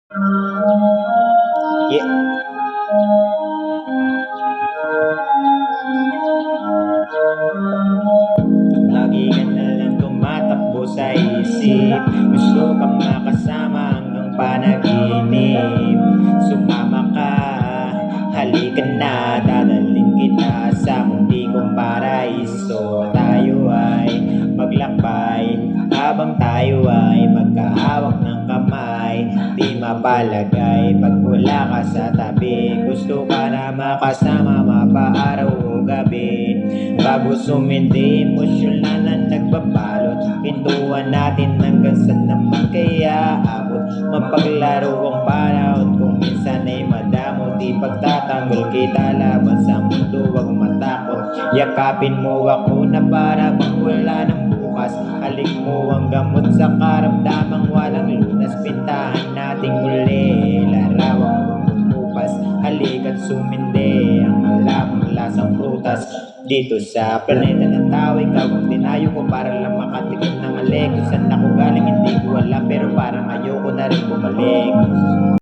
Yeah. Lagi ka na lang tumatakbo sa isip. Gusto kang makasama hanggang panaginip. Sumama ka, halika na, dadalhin kita sa munti kong paraiso. Tayo ay maglakbay habang tayo ay magkahawak ng kamay. Di mapalagay pag wala ka sa tabi. Gusto ka na makasama mapaaraw o gabi. Bago sumindi, emosyonal na nagbabalot. Pintuan natin hanggang saan naman kaya abot. Mapaglaro ang panahon kung minsan ay madamo. Di pagtatanggol kita laban sa mundo, wag matakot. Yakapin mo ako na para bang wala ng bukas. Halik mo ang gamot sa karamdamang walang lunas. Pintahan nating muli, larawang bumupas. Halika't sumindi, ang malamang lasang prutas. Dito sa planeta ng tao, ikaw ang dinayo ko para lang makatikim ng alik. Kung saan ako galing hindi ko alam, pero parang ayoko na rin bumalik.